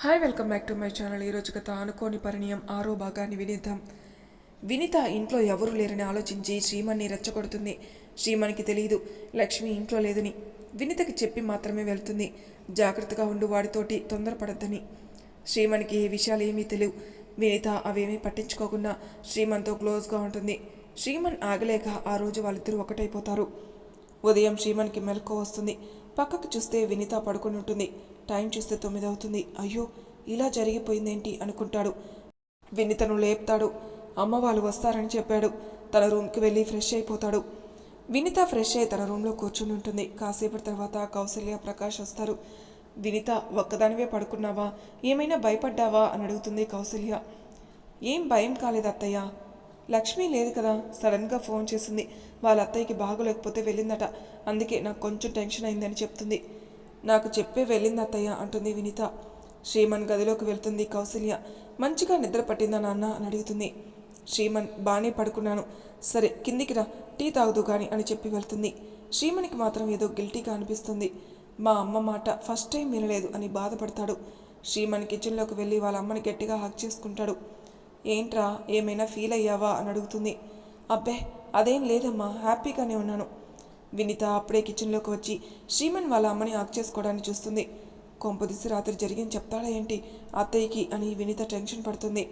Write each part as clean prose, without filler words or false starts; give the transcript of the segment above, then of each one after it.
Hi welcome back to my channel. ఈరోజు కథ అనుకోని పరిణయం 6వ భాగాన్ని వినిద్దాం. వినిత ఇంట్లో ఎవరూ లేరని ఆలోచించి శ్రీమణ్ని రెచ్చగొడుతుంది. శ్రీమణికి తెలియదు లక్ష్మి ఇంట్లో లేదని. వినితకి చెప్పి మాత్రమే వెళ్తుంది, జాగ్రత్తగా ఉండు, వాడితోటి తొందరపడద్దని. శ్రీమణికి ఈ విషయాలు ఏమీ తెలియవు. వినిత అవేమీ పట్టించుకోకుండా శ్రీమణ్తో క్లోజ్గా ఉంటుంది. శ్రీమణ్ ఆగలేక ఆ రోజు వాళ్ళిద్దరూ ఒకటైపోతారు. ఉదయం శ్రీమణ్కి మెలకువ వస్తుంది. పక్కకు చూస్తే వినిత పడుకొని ఉంటుంది. టైం చూస్తే 9 అవుతుంది. అయ్యో, ఇలా జరిగిపోయిందేంటి అనుకుంటాడు. వినితను లేపుతాడు. అమ్మ వాళ్ళు వస్తారని చెప్పాడు. తన రూమ్కి వెళ్ళి ఫ్రెష్ అయిపోతాడు. వినిత ఫ్రెష్ అయి తన రూమ్లో కూర్చుని ఉంటుంది. కాసేపటి తర్వాత కౌసల్య, ప్రకాష్ వస్తారు. వినిత, ఒక్కదానివే పడుకున్నావా, ఏమైనా భయపడ్డావా అని అడుగుతుంది కౌసల్య. ఏం భయం కాలేదు అత్తయ్య, లక్ష్మి లేదు కదా, సడన్గా ఫోన్ చేసింది. వాళ్ళ అత్తయ్యకి బాగోలేకపోతే వెళ్ళిందట, అందుకే నాకు కొంచెం టెన్షన్ అయిందని చెప్తుంది. నాకు చెప్పే వెళ్ళింది అత్తయ్య అంటుంది వినిత. శ్రీమన్ గదిలోకి వెళ్తుంది కౌసల్య. మంచిగా నిద్ర పట్టిందా నాన్న అని అడుగుతుంది. శ్రీమన్, బాగానే పడుకున్నాను, సరే కిందికి రా, టీ తాగుదు కానీ అని చెప్పి వెళ్తుంది. శ్రీమన్కి మాత్రం ఏదో గిల్టీగా అనిపిస్తుంది. మా అమ్మ మాట ఫస్ట్ టైం వినలేదు అని బాధపడతాడు. శ్రీమన్ కిచెన్లోకి వెళ్ళి వాళ్ళ అమ్మని గట్టిగా హక్ చేసుకుంటాడు. ఏంట్రా, ఏమైనా ఫీల్ అయ్యావా అని అడుగుతుంది. అబ్బే అదేం లేదమ్మా, హ్యాపీగానే ఉన్నాను. వినిత అప్పుడే కిచెన్లోకి వచ్చి శ్రీమన్ వాళ్ళ అమ్మని హక్ చేసుకోవడానికి చూస్తుంది. కొంపదీసి రాత్రి జరిగింది చెప్తాడా ఏంటి అత్తయ్యకి అని వినిత టెన్షన్ పడుతుంది.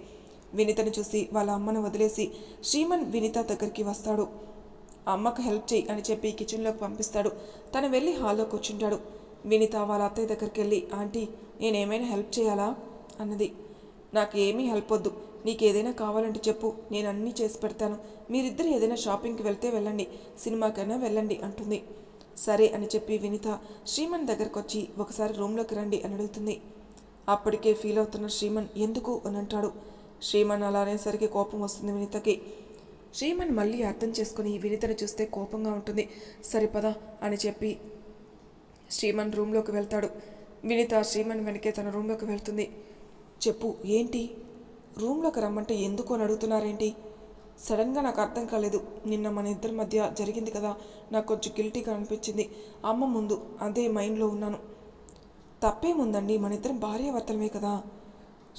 వినితను చూసి వాళ్ళ అమ్మను వదిలేసి శ్రీమన్ వినిత దగ్గరికి వస్తాడు. అమ్మకు హెల్ప్ చేయి అని చెప్పి కిచెన్లోకి పంపిస్తాడు. తను వెళ్ళి హాల్లో కూర్చుంటాడు. వినిత వాళ్ళ అత్తయ్య దగ్గరికి వెళ్ళి, ఆంటీ, నేనేమైనా హెల్ప్ చేయాలా అన్నది. నాకు ఏమీ హెల్ప్ వద్దు, నీకేదైనా కావాలంటే చెప్పు, నేను అన్నీ చేసి పెడతాను. మీరిద్దరు ఏదైనా షాపింగ్కి వెళ్తే వెళ్ళండి, సినిమాకైనా వెళ్ళండి అంటుంది. సరే అని చెప్పి వినిత శ్రీమన్ దగ్గరకు వచ్చి ఒకసారి రూమ్లోకి రండి అని అడుగుతుంది. అప్పటికే ఫీల్ అవుతున్న శ్రీమన్ ఎందుకు అని అంటాడు. శ్రీమన్ అలా అనేసరికి కోపం వస్తుంది వినితకి. శ్రీమన్ మళ్ళీ అర్థం చేసుకుని వినితను చూస్తే కోపంగా ఉంటుంది. సరిపదా అని చెప్పి శ్రీమన్ రూమ్లోకి వెళ్తాడు. వినిత శ్రీమన్ వెనకే తన రూమ్లోకి వెళ్తుంది. చెప్పు, ఏంటి, రూమ్లోకి రమ్మంటే ఎందుకు అని అడుగుతున్నారేంటి? సడన్గా నాకు అర్థం కాలేదు. నిన్న మన ఇద్దరి మధ్య జరిగింది కదా, నాకు కొంచెం గిల్టీగా అనిపించింది. అమ్మ ముందు అదే మైండ్లో ఉన్నాను. తప్పేముందండి, మన ఇద్దరం భార్యాభర్తలమే కదా.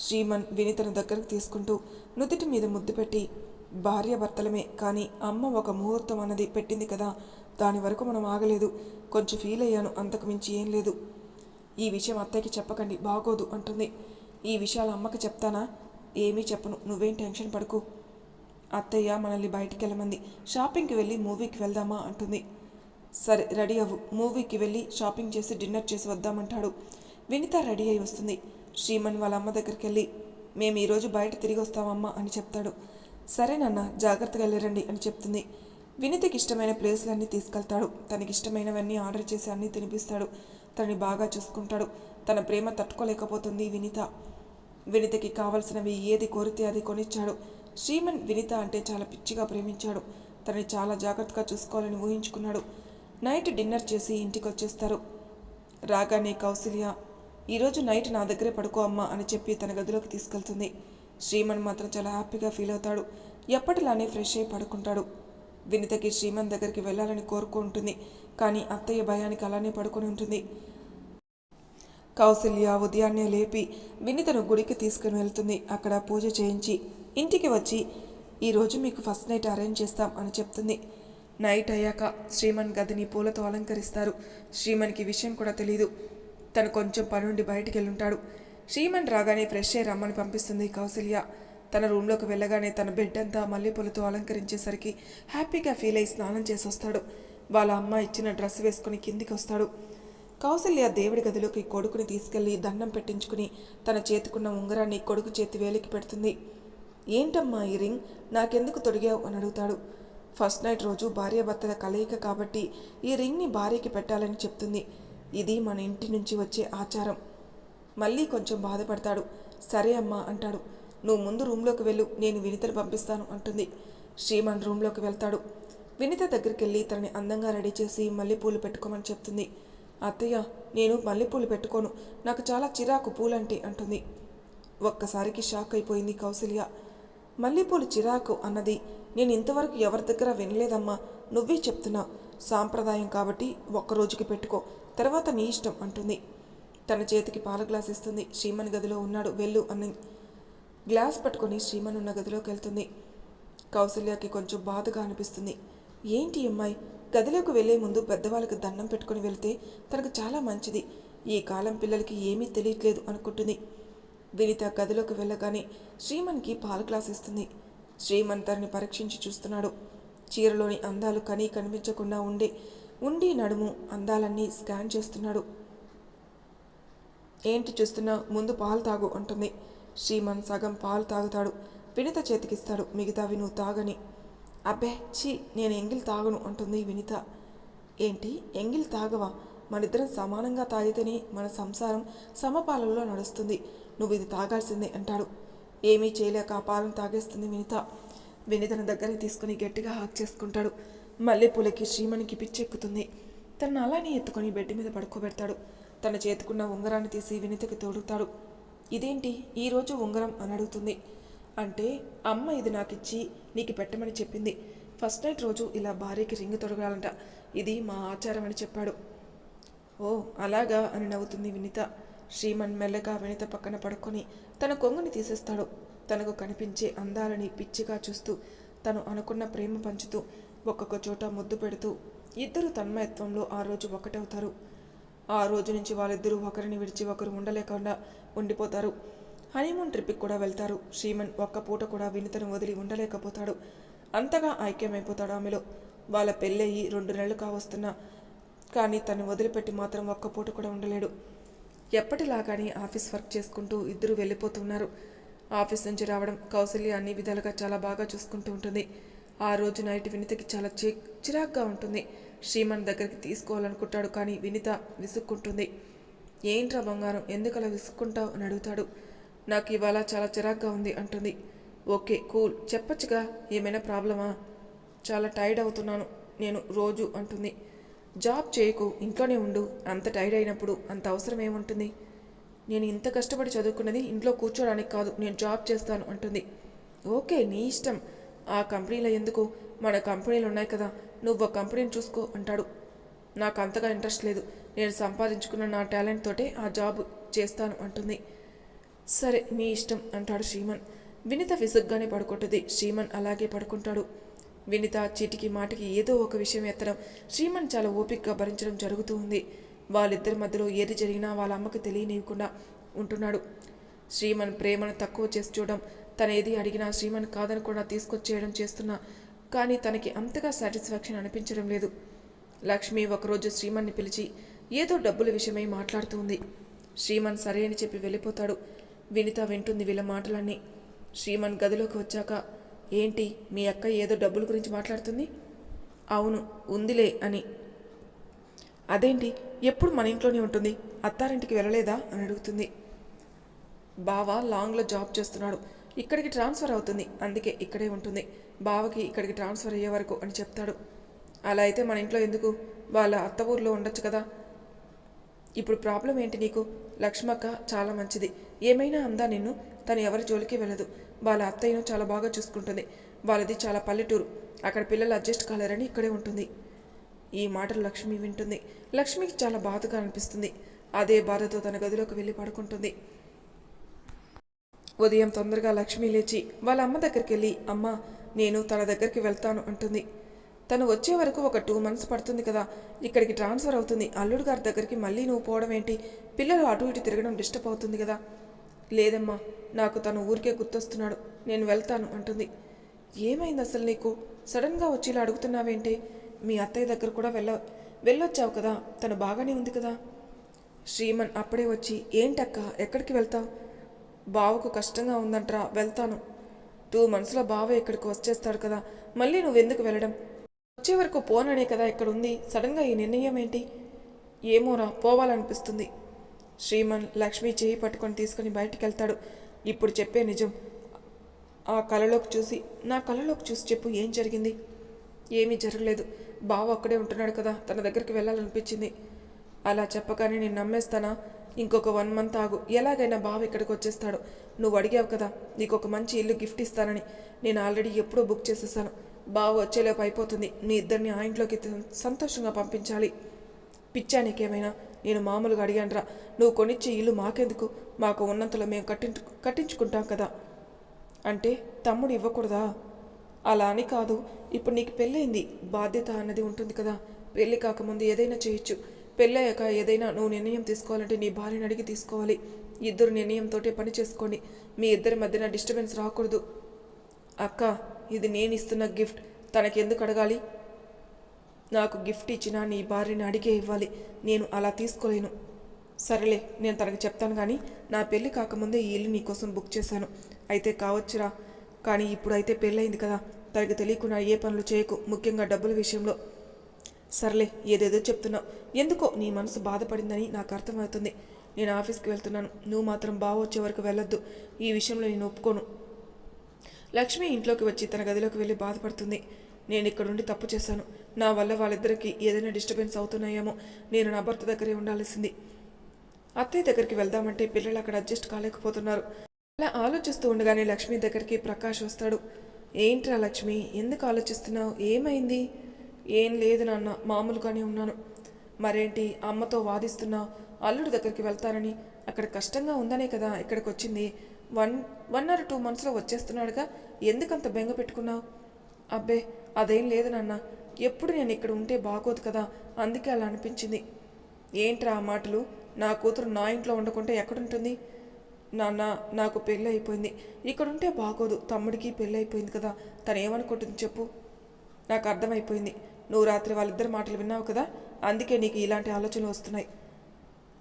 శ్రీమన్ వినితను దగ్గరకు తీసుకుంటూ నుదుటి మీద ముద్దు పెట్టి, భార్యాభర్తలమే కానీ అమ్మ ఒక ముహూర్తం అన్నది పెట్టింది కదా, దాని వరకు మనం ఆగలేదు. కొంచెం ఫీల్ అయ్యాను, అంతకు మించి ఏం లేదు. ఈ విషయం అత్తయ్యకి చెప్పకండి, బాగోదు అంటుంది. ఈ విషయాలు అమ్మకి చెప్తానా? ఏమీ చెప్పను, నువ్వేం టెన్షన్ పడుకు. అత్తయ్య మనల్ని బయటికి వెళ్ళమంది, షాపింగ్కి వెళ్ళి మూవీకి వెళ్దామా అంటుంది. సరే రెడీ అవ్వు, మూవీకి వెళ్ళి షాపింగ్ చేసి డిన్నర్ చేసి వద్దామంటాడు. వినిత రెడీ అయి వస్తుంది. శ్రీమన్ వాళ్ళ అమ్మ దగ్గరికి వెళ్ళి, మేము ఈరోజు బయట తిరిగి వస్తామమ్మా అని చెప్తాడు. సరే నాన్న, జాగ్రత్తగా వెళ్ళరండి అని చెప్తుంది. వినితకి ఇష్టమైన ప్లేస్లన్నీ తీసుకెళ్తాడు. తనకి ఇష్టమైనవన్నీ ఆర్డర్ చేసి అన్నీ తినిపిస్తాడు. తనని బాగా చూసుకుంటాడు. తన ప్రేమ తట్టుకోలేకపోతుంది వినిత. వినితకి కావలసినవి ఏది కోరితే అది కొనిచ్చాడు. శ్రీమన్ వినిత అంటే చాలా పిచ్చిగా ప్రేమించాడు. తనని చాలా జాగ్రత్తగా చూసుకోవాలని ఊహించుకున్నాడు. నైట్ డిన్నర్ చేసి ఇంటికి వచ్చేస్తారు. రాగానే కౌసల్య, ఈరోజు నైట్ నా దగ్గరే పడుకో అమ్మా అని చెప్పి తన గదిలోకి తీసుకెళ్తుంది. శ్రీమన్ మాత్రం చాలా హ్యాపీగా ఫీల్ అవుతాడు. ఎప్పటిలానే ఫ్రెష్ అయి పడుకుంటాడు. వినితకి శ్రీమన్ దగ్గరికి వెళ్ళాలని కోరుకుంటుంది, కానీ అత్తయ్య భయానికి అలానే పడుకొని ఉంటుంది. కౌసల్య ఉదయాన్నే లేపి వినితను గుడికి తీసుకుని వెళ్తుంది. అక్కడ పూజ చేయించి ఇంటికి వచ్చి, ఈరోజు మీకు ఫస్ట్ నైట్ అరేంజ్ చేస్తాం అని చెప్తుంది. నైట్ అయ్యాక శ్రీమన్ గదిని పూలతో అలంకరిస్తారు. శ్రీమన్కి విషయం కూడా తెలీదు. తను కొంచెం పని నుండి బయటికి వెళ్ళుంటాడు. శ్రీమన్ రాగానే ఫ్రెష్ అయ్యి రమ్మని పంపిస్తుంది కౌసల్య. తన రూమ్లోకి వెళ్ళగానే తన బెడ్ అంతా మల్లెపూలతో అలంకరించేసరికి హ్యాపీగా ఫీల్ అయి స్నానం చేసి వస్తాడు. వాళ్ళ అమ్మ ఇచ్చిన డ్రెస్ వేసుకుని కిందికి వస్తాడు. కౌసల్య దేవుడి గదిలోకి కొడుకుని తీసుకెళ్లి దండం పెట్టించుకుని తన చేతికున్న ఉంగరాన్ని కొడుకు చేతి వేలికి పెడుతుంది. ఏంటమ్మా ఈ రింగ్, నాకెందుకు తొడిగావు అని అడుగుతాడు. ఫస్ట్ నైట్ రోజు భార్యాభర్తల కలయిక కాబట్టి ఈ రింగ్ని భార్యకి పెట్టాలని చెప్తుంది. ఇది మన ఇంటి నుంచి వచ్చే ఆచారం. మళ్ళీ కొంచెం బాధపడతాడు. సరే అమ్మా అంటాడు. నువ్వు ముందు రూమ్లోకి వెళ్ళు, నేను వినితను పంపిస్తాను అంటుంది. శ్రీమన్ రూమ్లోకి వెళ్తాడు. వినిత దగ్గరికి వెళ్ళి తనని అందంగా రెడీ చేసి మల్లెపూలు పెట్టుకోమని చెప్తుంది. అత్తయ్య, నేను మల్లెపూలు పెట్టుకోను, నాకు చాలా చిరాకు పూలంటే అంటుంది. ఒక్కసారికి షాక్ అయిపోయింది కౌసల్య. మల్లెపూలు చిరాకు అన్నది నేను ఇంతవరకు ఎవరి దగ్గర వినలేదమ్మా, నువ్వే చెప్తున్నావు. సాంప్రదాయం కాబట్టి ఒక్కరోజుకి పెట్టుకో, తర్వాత నీ ఇష్టం అంటుంది. తన చేతికి పాల గ్లాస్ ఇస్తుంది. శ్రీమన్ గదిలో ఉన్నాడు, వెళ్ళు అని గ్లాస్ పట్టుకొని శ్రీమన్ ఉన్న గదిలోకి వెళ్తుంది. కౌసల్యకి కొంచెం బాధగా అనిపిస్తుంది. ఏంటి అమ్మాయి, గదిలోకి వెళ్లే ముందు పెద్దవాళ్ళకి దండం పెట్టుకుని వెళ్తే తనకు చాలా మంచిది. ఈ కాలం పిల్లలకి ఏమీ తెలియట్లేదు అనుకుంటుంది. వినిత గదిలోకి వెళ్ళగానే శ్రీమన్కి పాల గ్లాస్ ఇస్తుంది. శ్రీమన్ తనని పరీక్షించి చూస్తున్నాడు. చీరలోని అందాలు కనిపించకుండా ఉండి నడుము అందాలన్నీ స్కాన్ చేస్తున్నాడు. ఏంటి చూస్తున్నా, ముందు పాలు తాగు అంటుంది. శ్రీమన్ సగం పాలు తాగుతాడు. వినిత చేతికిస్తాడు. మిగతావి నువ్వు తాగని. అబ్బే ఛీ, నేను ఎంగిల్ తాగను అంటుంది వినిత. ఏంటి ఎంగిల్ తాగవా? మనిద్దరం సమానంగా తాగితేనే మన సంసారం సమపాలలో నడుస్తుంది. నువ్వు ఇది తాగాల్సిందే అంటాడు. ఏమీ చేయలేక ఆ పాలను తాగేస్తుంది వినిత. వినితను దగ్గరికి తీసుకుని గట్టిగా హాక్ చేసుకుంటాడు. మల్లెపూలకి శ్రీమణికి పిచ్చెక్కుతుంది. తనను అలానే ఎత్తుకొని బెడ్ మీద పడుకోబెడతాడు. తన చేతుకున్న ఉంగరాన్ని తీసి వినితకి తోడుతాడు. ఇదేంటి ఈరోజు ఉంగరం అని అడుగుతుంది. అంటే అమ్మ ఇది నాకిచ్చి నీకు పెట్టమని చెప్పింది. ఫస్ట్ నైట్ రోజు ఇలా భార్యకి రింగు తొడగాలంట. ఇది మా ఆచారం అని చెప్పాడు. ఓ అలాగా అని నవ్వుతుంది వినిత. శ్రీమన్ మెల్లగా వినిత పక్కన పడుకొని తన కొంగుని తీసేస్తాడు. తనకు కనిపించే అందాలని పిచ్చిగా చూస్తూ తను అనుకున్న ప్రేమ పంచుతూ ఒక్కొక్క చోట ముద్దు పెడుతూ ఇద్దరు తన్మయత్వంలో ఆ రోజు ఒకటవుతారు. ఆ రోజు నుంచి వాళ్ళిద్దరూ ఒకరిని విడిచి ఒకరు ఉండలేకుండా ఉండిపోతారు. హనీమూన్ ట్రిప్కి కూడా వెళ్తారు. శ్రీమన్ ఒక్క పూట కూడా వినితను వదిలి ఉండలేకపోతాడు. అంతగా ఐక్యమైపోతాడు ఆమెలో. వాళ్ళ పెళ్ళయి 2 నెలలు కావస్తున్నా కానీ తను వదిలిపెట్టి మాత్రం ఒక్క పూట కూడా ఉండలేడు. ఎప్పటిలాగానే ఆఫీస్ వర్క్ చేసుకుంటూ ఇద్దరు వెళ్ళిపోతున్నారు. ఆఫీస్ నుంచి రావడం కౌసల్య అన్ని విధాలుగా చాలా బాగా చూసుకుంటూ ఉంటుంది. ఆ రోజు నైట్ వినితకి చాలా చిరాగ్గా ఉంటుంది. శ్రీమన్ దగ్గరికి తీసుకోవాలనుకుంటాడు కానీ వినిత విసుక్కుంటుంది. ఏంట్రా బంగారం, ఎందుకలా విసుక్కుంటావు అని అడుగుతాడు. నాకు ఇవాళ చాలా చిరాగ్గా ఉంది అంటుంది. ఓకే కూల్, చెప్పచ్చుగా, ఏమైనా ప్రాబ్లమా? చాలా టైర్డ్ అవుతున్నాను నేను రోజు అంటుంది. జాబ్ చేయకు, ఇంట్లోనే ఉండు. అంత టైర్డ్ అయినప్పుడు అంత అవసరం ఏముంటుంది? నేను ఇంత కష్టపడి చదువుకున్నది ఇంట్లో కూర్చోడానికి కాదు, నేను జాబ్ చేస్తాను అంటుంది. ఓకే నీ ఇష్టం. ఆ కంపెనీలో ఎందుకు, మన కంపెనీలు ఉన్నాయి కదా, నువ్వు ఆ కంపెనీని చూసుకో అంటాడు. నాకు అంతగా ఇంట్రెస్ట్ లేదు. నేను సంపాదించుకున్న నా టాలెంట్ తోటే ఆ జాబ్ చేస్తాను అంటుంది. సరే మీ ఇష్టం అంటాడు శ్రీమన్. వినిత విసుగ్గానే పడుకుంటుంది. శ్రీమన్ అలాగే పడుకుంటాడు. వినిత చీటికి మాటికి ఏదో ఒక విషయం ఎత్తడం శ్రీమన్ చాలా ఓపికగా భరించడం జరుగుతూ ఉంది. వాళ్ళిద్దరి మధ్యలో ఏది జరిగినా వాళ్ళ అమ్మకి తెలియనివ్వకుండా ఉంటున్నాడు. శ్రీమన్ ప్రేమను తక్కువ చేసి చూడడం, తను ఏది అడిగినా శ్రీమన్ కాదనకుండా తీసుకొచ్చేయడం చేస్తున్నా కానీ తనకి అంతగా సాటిస్ఫాక్షన్ అనిపించడం లేదు. లక్ష్మి ఒకరోజు శ్రీమన్ని పిలిచి ఏదో డబ్బుల విషయమై మాట్లాడుతూ ఉంది. శ్రీమన్ సరే అని చెప్పి వెళ్ళిపోతాడు. వినిత వింటుంది వీళ్ళ మాటలన్నీ. శ్రీమన్ గదిలోకి వచ్చాక, ఏంటి మీ అక్క ఏదో డబ్బుల గురించి మాట్లాడుతుంది? అవును ఉందిలే అని. అదేంటి ఎప్పుడు మన ఇంట్లోనే ఉంటుంది, అత్తారింటికి వెళ్ళలేదా అని అడుగుతుంది. బావ లాంగ్లో జాబ్ చేస్తున్నాడు, ఇక్కడికి ట్రాన్స్ఫర్ అవుతుంది, అందుకే ఇక్కడే ఉంటుంది. బావకి ఇక్కడికి ట్రాన్స్ఫర్ అయ్యే వరకు అని చెప్తాడు. అలా అయితే మన ఇంట్లో ఎందుకు, వాళ్ళ అత్త ఊర్లో ఉండొచ్చు కదా. ఇప్పుడు ప్రాబ్లం ఏంటి నీకు? లక్ష్మక్క చాలా మంచిది, ఏమైనా అందా నిన్ను. తను ఎవరి జోలికి వెళ్ళదు. వాళ్ళ అత్తయ్యను చాలా బాగా చూసుకుంటుంది. వాళ్ళది చాలా పల్లెటూరు, అక్కడ పిల్లలు అడ్జస్ట్ కాలేరని ఇక్కడే ఉంటుంది. ఈ మాటలు లక్ష్మి వింటుంది. లక్ష్మికి చాలా బాధగా అనిపిస్తుంది. అదే బాధతో తన గదిలోకి వెళ్ళి పడుకుంటుంది. ఉదయం తొందరగా లక్ష్మి లేచి వాళ్ళ అమ్మ దగ్గరికి వెళ్ళి, అమ్మ నేను తన దగ్గరికి వెళ్తాను అంటుంది. తను వచ్చే వరకు ఒక 2 months పడుతుంది కదా, ఇక్కడికి ట్రాన్స్ఫర్ అవుతుంది. అల్లుడు గారి దగ్గరికి మళ్ళీ నువ్వు పోవడం ఏంటి? పిల్లలు అటు ఇటు తిరగడం డిస్టర్బ్ అవుతుంది కదా. లేదమ్మా, నాకు తను ఊరికే గుర్తొస్తున్నాడు, నేను వెళ్తాను అంటుంది. ఏమైంది అసలు నీకు? సడన్గా వచ్చి ఇలా అడుగుతున్నావేంటి? మీ అత్తయ్య దగ్గర కూడా వెళ్ళొచ్చావు కదా, తను బాగానే ఉంది కదా. శ్రీమన్ అప్పుడే వచ్చి, ఏంటక్క ఎక్కడికి వెళ్తావు? బావకు కష్టంగా ఉందంటరా, వెళ్తాను. 2 monthsలో బావ ఇక్కడికి వచ్చేస్తాడు కదా, మళ్ళీ నువ్వెందుకు వెళ్ళడం? వచ్చే వరకు పోననే కదా ఇక్కడ ఉంది, సడన్గా ఈ నిర్ణయం ఏంటి? ఏమోరా, పోవాలనిపిస్తుంది. శ్రీమన్ లక్ష్మి చేయి పట్టుకొని తీసుకుని బయటికి వెళ్తాడు. ఇప్పుడు చెప్పే నిజం నా కళ్ళలోకి చూసి చెప్పు, ఏం జరిగింది? ఏమీ జరగలేదు. బావ అక్కడే ఉంటున్నాడు కదా, తన దగ్గరికి వెళ్ళాలనిపించింది. అలా చెప్పగానే నేను నమ్మేస్తానా? ఇంకొక 1 month ఆగు, ఎలాగైనా బావ ఇక్కడికి వచ్చేస్తాడు. నువ్వు అడిగావు కదా నీకు ఒక మంచి ఇల్లు గిఫ్ట్ ఇస్తానని, నేను ఆల్రెడీ ఎప్పుడో బుక్ చేసేసాను. బావ వచ్చేలోపు అయిపోతుంది. మీ ఇద్దరిని ఆ ఇంట్లోకి సంతోషంగా పంపించాలి. పిచ్చా నీకేమైనా? నేను మామూలుగా అడిగానురా. నువ్వు కొనిచ్చే ఇల్లు మాకెందుకు? మాకు ఉన్నంతలో మేము కట్టించుకుంటాం కదా. అంటే తమ్ముడు ఇవ్వకూడదా? అలా అని కాదు. ఇప్పుడు నీకు పెళ్ళయింది, బాధ్యత అన్నది ఉంటుంది కదా. పెళ్ళి కాకముందు ఏదైనా చేయొచ్చు. పెళ్ళయ్యాక ఏదైనా నువ్వు నిర్ణయం తీసుకోవాలంటే నీ భార్యని అడిగి తీసుకోవాలి. ఇద్దరు నిర్ణయంతో పని చేసుకోండి. మీ ఇద్దరి మధ్యన డిస్టర్బెన్స్ రాకూడదు. అక్క, ఇది నేను ఇస్తున్న గిఫ్ట్, తనకెందుకు అడగాలి? నాకు గిఫ్ట్ ఇచ్చినా నీ భార్యని అడిగే ఇవ్వాలి. నేను అలా తీసుకోలేను. సరేలే, నేను తనకి చెప్తాను. కానీ నా పెళ్ళి కాకముందే ఈ ఇల్లు నీకోసం బుక్ చేశాను. అయితే కావచ్చురా, కానీ ఇప్పుడైతే పెళ్ళయింది కదా, తనకి తెలియకుండా ఏ పనులు చేయకు, ముఖ్యంగా డబ్బుల విషయంలో. సర్లే, ఏదేదో చెప్తున్నావు. ఎందుకో నీ మనసు బాధపడిందని నాకు అర్థమవుతుంది. నేను ఆఫీస్కి వెళ్తున్నాను. నువ్వు మాత్రం బావ వచ్చే వరకు వెళ్ళొద్దు. ఈ విషయంలో నేను ఒప్పుకోను. లక్ష్మి ఇంట్లోకి వచ్చి తన గదిలోకి వెళ్ళి బాధపడుతుంది. నేను ఇక్కడుండి తప్పు చేశాను. నా వల్ల వాళ్ళిద్దరికీ ఏదైనా డిస్టర్బెన్స్ అవుతున్నాయేమో. నేను నా భర్త దగ్గరే ఉండాల్సింది. అత్తయ్య దగ్గరికి వెళ్దామంటే పిల్లలు అక్కడ అడ్జస్ట్ కాలేకపోతున్నారు. అలా ఆలోచిస్తూ ఉండగానే లక్ష్మి దగ్గరికి ప్రకాష్ వస్తాడు. ఏంట్రా లక్ష్మి, ఎందుకు ఆలోచిస్తున్నావు? ఏమైంది? ఏం లేదు నాన్న, మామూలుగానే ఉన్నాను. మరేంటి అమ్మతో వాదిస్తున్నావు? అల్లుడి దగ్గరికి వెళ్తానని. అక్కడ కష్టంగా ఉందనే కదా ఇక్కడికి వచ్చింది. 1 or 2 monthsలో వచ్చేస్తున్నాడుగా, ఎందుకంత బెంగ పెట్టుకున్నావు? అబ్బే, అదేం లేదు నాన్న. ఎప్పుడు నేను ఇక్కడ ఉంటే బాగోదు కదా, అందుకే అలా అనిపించింది. ఏంట్రా ఆ మాటలు? నా కూతురు నా ఇంట్లో ఉండకుంటే ఎక్కడుంటుంది? నాన్న, నాకు పెళ్ళి అయిపోయింది. ఇక్కడుంటే బాగోదు. తమ్ముడికి పెళ్ళి అయిపోయింది కదా, తను ఏమనుకుంటుంది చెప్పు? నాకు అర్థమైపోయింది. నువ్వు రాత్రి వాళ్ళిద్దరి మాటలు విన్నావు కదా, అందుకే నీకు ఇలాంటి ఆలోచనలు వస్తున్నాయి.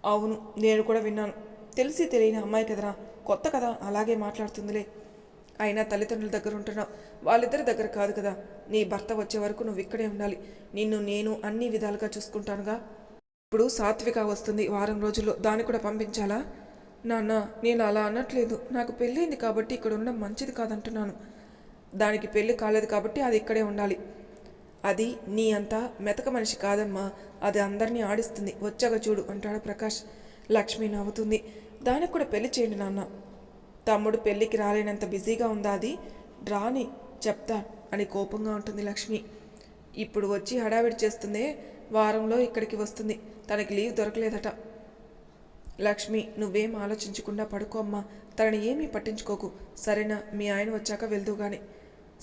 అవును, నేను కూడా విన్నాను. తెలిసి తెలియని అమ్మాయి కదరా, కొత్త కదా, అలాగే మాట్లాడుతుందిలే. అయినా తల్లిదండ్రుల దగ్గర ఉంటున్నావు, వాళ్ళిద్దరి దగ్గర కాదు కదా. నీ భర్త వచ్చే వరకు నువ్వు ఇక్కడే ఉండాలి. నిన్ను నేను అన్ని విధాలుగా చూసుకుంటానుగా. ఇప్పుడు సాత్విక వస్తుంది వారం రోజుల్లో, దాన్ని కూడా పంపించాలా? నాన్న, నేను అలా అనట్లేదు. నాకు పెళ్ళైంది కాబట్టి ఇక్కడ ఉండడం మంచిది కాదంటున్నాను. దానికి పెళ్ళి కాలేదు కాబట్టి అది ఇక్కడే ఉండాలి. అది నీ అంతా మెతక మనిషి కాదమ్మా, అది అందరినీ ఆడిస్తుంది. వచ్చాక చూడు అంటాడు ప్రకాష్. లక్ష్మి నవ్వుతుంది. దానికి కూడా పెళ్లి చేయండి నాన్న. తమ్ముడు పెళ్ళికి రాలేనంత బిజీగా ఉందా? అది రాని చెప్తా అని కోపంగా ఉంటుంది లక్ష్మి. ఇప్పుడు వచ్చి హడావిడి చేస్తుందే, వారంలో ఇక్కడికి వస్తుంది. తనకి లీవ్ దొరకలేదట. లక్ష్మి, నువ్వేం ఆలోచించకుండా పడుకో అమ్మా. తనని ఏమీ పట్టించుకోకు, సరేనా? మీ ఆయన వచ్చాక వెళ్దు గాని.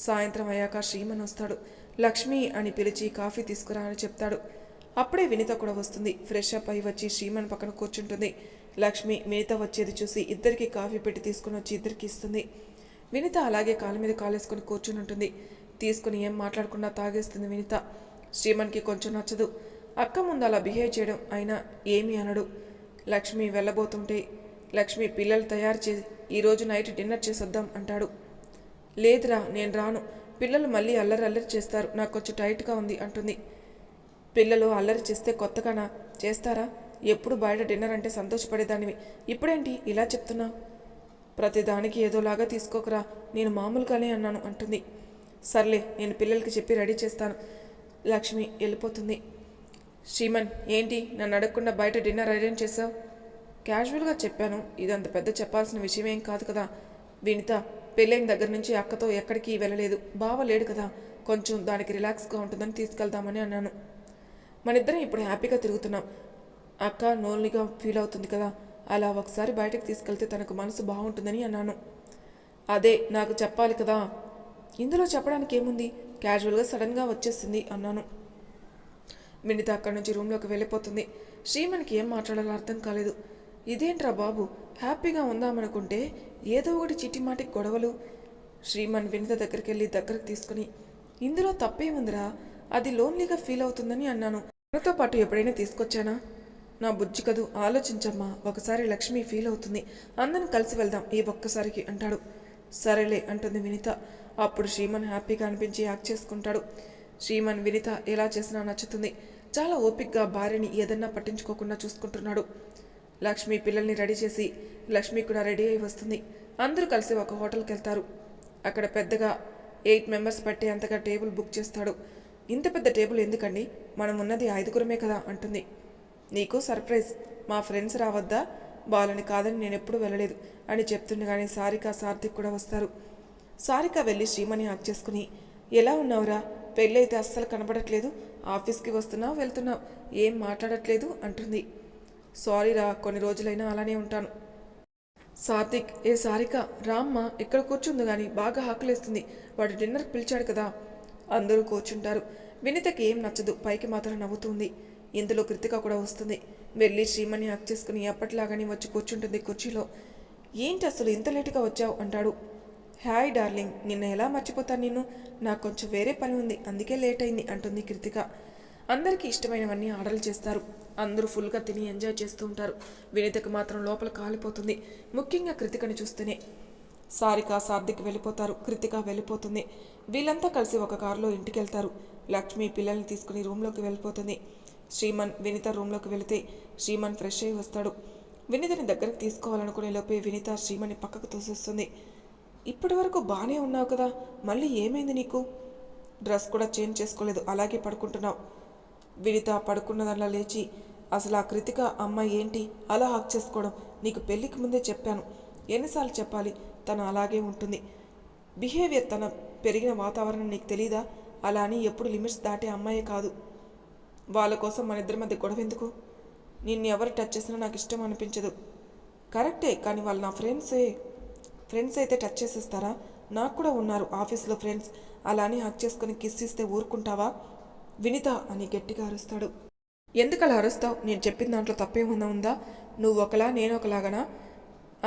సాయంత్రం అయ్యాక శ్రీమన్ వస్తాడు. లక్ష్మి అని పిలిచి కాఫీ తీసుకురా అని చెప్తాడు. అప్పుడే వినిత కూడా వస్తుంది. ఫ్రెష్ అప్ అయి వచ్చి శ్రీమన్ పక్కన కూర్చుంటుంది. లక్ష్మి వినిత వచ్చేది చూసి ఇద్దరికి కాఫీ పెట్టి తీసుకుని వచ్చి ఇద్దరికి ఇస్తుంది. వినిత అలాగే కాళ్ళ మీద కాలేసుకొని కూర్చుని ఉంటుంది. తీసుకుని ఏం మాట్లాడకుండా తాగేస్తుంది వినిత. శ్రీమన్కి కొంచెం నచ్చదు. అక్క ముందు అలా బిహేవ్ చేయడం. అయినా ఏమీ అనడు. లక్ష్మి వెళ్ళబోతుంటే, లక్ష్మి పిల్లలు తయారు చేసి ఈరోజు నైట్ డిన్నర్ చేసొద్దాం అంటాడు. లేదురా, నేను రాను. పిల్లలు మళ్ళీ అల్లరి చేస్తారు, నాకు కొంచెం టైట్గా ఉంది అంటుంది. పిల్లలు అల్లరి చేస్తే కొత్తగానా చేస్తారా? ఎప్పుడు బయట డిన్నర్ అంటే సంతోషపడేదానివి, ఇప్పుడేంటి ఇలా చెప్తున్నావు? ప్రతిదానికి ఏదోలాగా తీసుకోకరా, నేను మామూలుగానే అన్నాను అంటుంది. సర్లే, నేను పిల్లలకి చెప్పి రెడీ చేస్తాను. లక్ష్మి వెళ్ళిపోతుంది. శ్రీమన్, ఏంటి నన్ను అడగకుండా బయట డిన్నర్ అరేంజ్ చేసావు? క్యాజువల్గా చెప్పాను, ఇదంత పెద్ద చెప్పాల్సిన విషయమేం కాదు కదా. వినిత పెళ్ళైన దగ్గర నుంచి అక్కతో ఎక్కడికి వెళ్ళలేదు. బావ లేడు కదా, కొంచెం దానికి రిలాక్స్గా ఉంటుందని తీసుకెళ్దామని అన్నాను. మనిద్దరం ఇప్పుడు హ్యాపీగా తిరుగుతున్నాం. అక్క లోన్లీగా ఫీల్ అవుతుంది కదా, అలా ఒకసారి బయటకు తీసుకెళ్తే తనకు మనసు బాగుంటుందని అన్నాను. అదే నాకు చెప్పాలి కదా. ఇందులో చెప్పడానికి ఏముంది, క్యాజువల్గా సడన్గా వచ్చేసింది అన్నాను. వినిత అక్కడి నుంచి రూమ్లోకి వెళ్ళిపోతుంది. శ్రీమన్కి ఏం మాట్లాడాలో అర్థం కాలేదు. ఇదేంట్రా బాబు, హ్యాపీగా ఉందామనుకుంటే ఏదో ఒకటి చిటిమాటికి గొడవలు. శ్రీమన్ వినిత దగ్గరికి వెళ్ళి దగ్గరకు తీసుకుని, ఇందులో తప్పేముందిరా, అది లోన్లీగా ఫీల్ అవుతుందని అన్నాను. తనతో పాటు ఎప్పుడైనా తీసుకొచ్చానా? నా బుజ్జి కదూ, ఆలోచించమ్మా. ఒకసారి లక్ష్మి ఫీల్ అవుతుంది, అందరం కలిసి వెళ్దాం ఈ ఒక్కసారికి అంటాడు. సరేలే అంటుంది వినిత. అప్పుడు శ్రీమన్ హ్యాపీగా అనిపించి యాక్ట్ చేసుకుంటాడు. శ్రీమన్ వినిత ఎలా చేసినా నచ్చుతుంది. చాలా ఓపిక్గా భార్యని ఏదన్నా పట్టించుకోకుండా చూసుకుంటున్నాడు. లక్ష్మి పిల్లల్ని రెడీ చేసి లక్ష్మి కూడా రెడీ అయి వస్తుంది. అందరూ కలిసి ఒక హోటల్కి వెళ్తారు. అక్కడ పెద్దగా 8 members పట్టే అంతగా టేబుల్ బుక్ చేస్తాడు. ఇంత పెద్ద టేబుల్ ఎందుకండి, మనం ఉన్నది 5గురమే కదా అంటుంది. నీకు సర్ప్రైజ్, మా ఫ్రెండ్స్ రావద్దా? వాళ్ళని కాదని నేను ఎప్పుడు వెళ్ళలేదు అని చెప్తుండగానే సారిక సార్థిక్ కూడా వస్తారు. సారిక వెళ్ళి శ్రీమణి హాక్ చేసుకుని, ఎలా ఉన్నావురా, పెళ్ళైతే అస్సలు కనబడట్లేదు, ఆఫీస్కి వస్తున్నావు వెళ్తున్నావు, ఏం మాట్లాడట్లేదు అంటుంది. సారీరా, కొన్ని రోజులైనా అలానే ఉంటాను. సాత్విక్, ఏ సారిక రామ్మ ఇక్కడ కూర్చుంది గాని బాగా ఆకలేస్తుంది, వాడు డిన్నర్కి పిలిచాడు కదా. అందరూ కూర్చుంటారు. వినితకి ఏం నచ్చదు, పైకి మాత్రం నవ్వుతుంది. ఇందులో కృతిక కూడా వస్తుంది. వెళ్ళి శ్రీమణి హక్ చేసుకుని అప్పట్లాగానే వచ్చి కూర్చుంటుంది కుర్చీలో. ఏంటి అసలు ఇంత లేటుగా వచ్చావు అంటాడు. హాయ్ డార్లింగ్, నిన్న ఎలా మర్చిపోతాను నిన్ను, నాకు కొంచెం వేరే పని ఉంది అందుకే లేట్ అయింది అంటుంది కృతిక. అందరికీ ఇష్టమైనవన్నీ ఆర్డర్లు చేస్తారు. అందరూ ఫుల్గా తిని ఎంజాయ్ చేస్తూ ఉంటారు. వినితకు మాత్రం లోపల కాలిపోతుంది, ముఖ్యంగా కృతికని చూస్తేనే. సారిక సార్థిక్ వెళ్ళిపోతారు. కృతిక వెళ్ళిపోతుంది. వీళ్ళంతా కలిసి ఒక కారులో ఇంటికి వెళ్తారు. లక్ష్మి పిల్లల్ని తీసుకుని రూమ్లోకి వెళ్ళిపోతుంది. శ్రీమన్ వినిత రూమ్లోకి వెళితే శ్రీమన్ ఫ్రెష్ అయి వస్తాడు. వినితని దగ్గరకు తీసుకోవాలనుకునే లోపే వినిత శ్రీమని పక్కకు తోసేస్తుంది. ఇప్పటి వరకు బాగానే ఉన్నావు కదా, మళ్ళీ ఏమైంది నీకు? డ్రెస్ కూడా చేంజ్ చేసుకోలేదు, అలాగే పడుకుంటున్నావు. వినిత పడుకున్నదల్లా లేచి, అసలు ఆ కృతిక అమ్మాయి ఏంటి అలా హక్ చేసుకోవడం, నీకు పెళ్ళికి ముందే చెప్పాను, ఎన్నిసార్లు చెప్పాలి, తను అలాగే ఉంటుంది. బిహేవియర్, తన పెరిగిన వాతావరణం నీకు తెలీదా? అలా అని ఎప్పుడు లిమిట్స్ దాటే అమ్మాయే కాదు. వాళ్ళ కోసం మన ఇద్దరి మధ్య గొడవ ఎందుకు? నిన్ను ఎవరు టచ్ చేసినా నాకు ఇష్టం అనిపించదు. కరెక్టే, కానీ వాళ్ళు నా ఫ్రెండ్స్ అయితే టచ్ చేసేస్తారా? నాకు కూడా ఉన్నారు ఆఫీస్లో ఫ్రెండ్స్, అలా అని హక్ చేసుకుని కిస్ ఇస్తే ఊరుకుంటావా? వినిత అని గట్టిగా అరుస్తాడు. ఎందుకలా అరుస్తావు? నేను చెప్పిన దాంట్లో తప్పేమన్నా ఉందా? నువ్వు ఒకలా నేను ఒకలాగనా?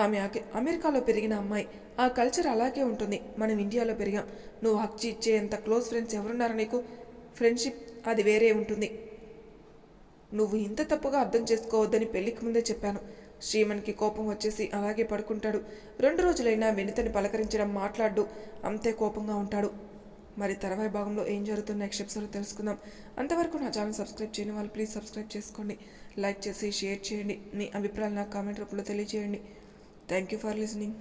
ఆమె అమెరికాలో పెరిగిన అమ్మాయి, ఆ కల్చర్ అలాగే ఉంటుంది. మనం ఇండియాలో పెరిగాం. నువ్వు హక్ ఇచ్చేంత క్లోజ్ ఫ్రెండ్స్ ఎవరున్నారు నీకు? ఫ్రెండ్షిప్ అది వేరే ఉంటుంది. నువ్వు ఇంత తప్పుగా అర్థం చేసుకోవద్దని పెళ్లికి ముందే చెప్పాను. శ్రీమన్కి కోపం వచ్చేసి అలాగే పడుకుంటాడు. 2 రోజులైనా వినితని పలకరించడం, మాట్లాడు అంతే కోపంగా ఉంటాడు. మరి తర్వాయి భాగంలో ఏం జరుగుతున్న నెక్స్ట్ ఎపిసోడ్లో తెలుసుకుందాం. అంతవరకు నా ఛానల్ సబ్స్క్రైబ్ చేయని వాళ్ళు ప్లీజ్ సబ్స్క్రైబ్ చేసుకోండి. లైక్ చేసి షేర్ చేయండి. మీ అభిప్రాయాలు నాకు కామెంట్ రూపంలో తెలియజేయండి. Thank you for listening.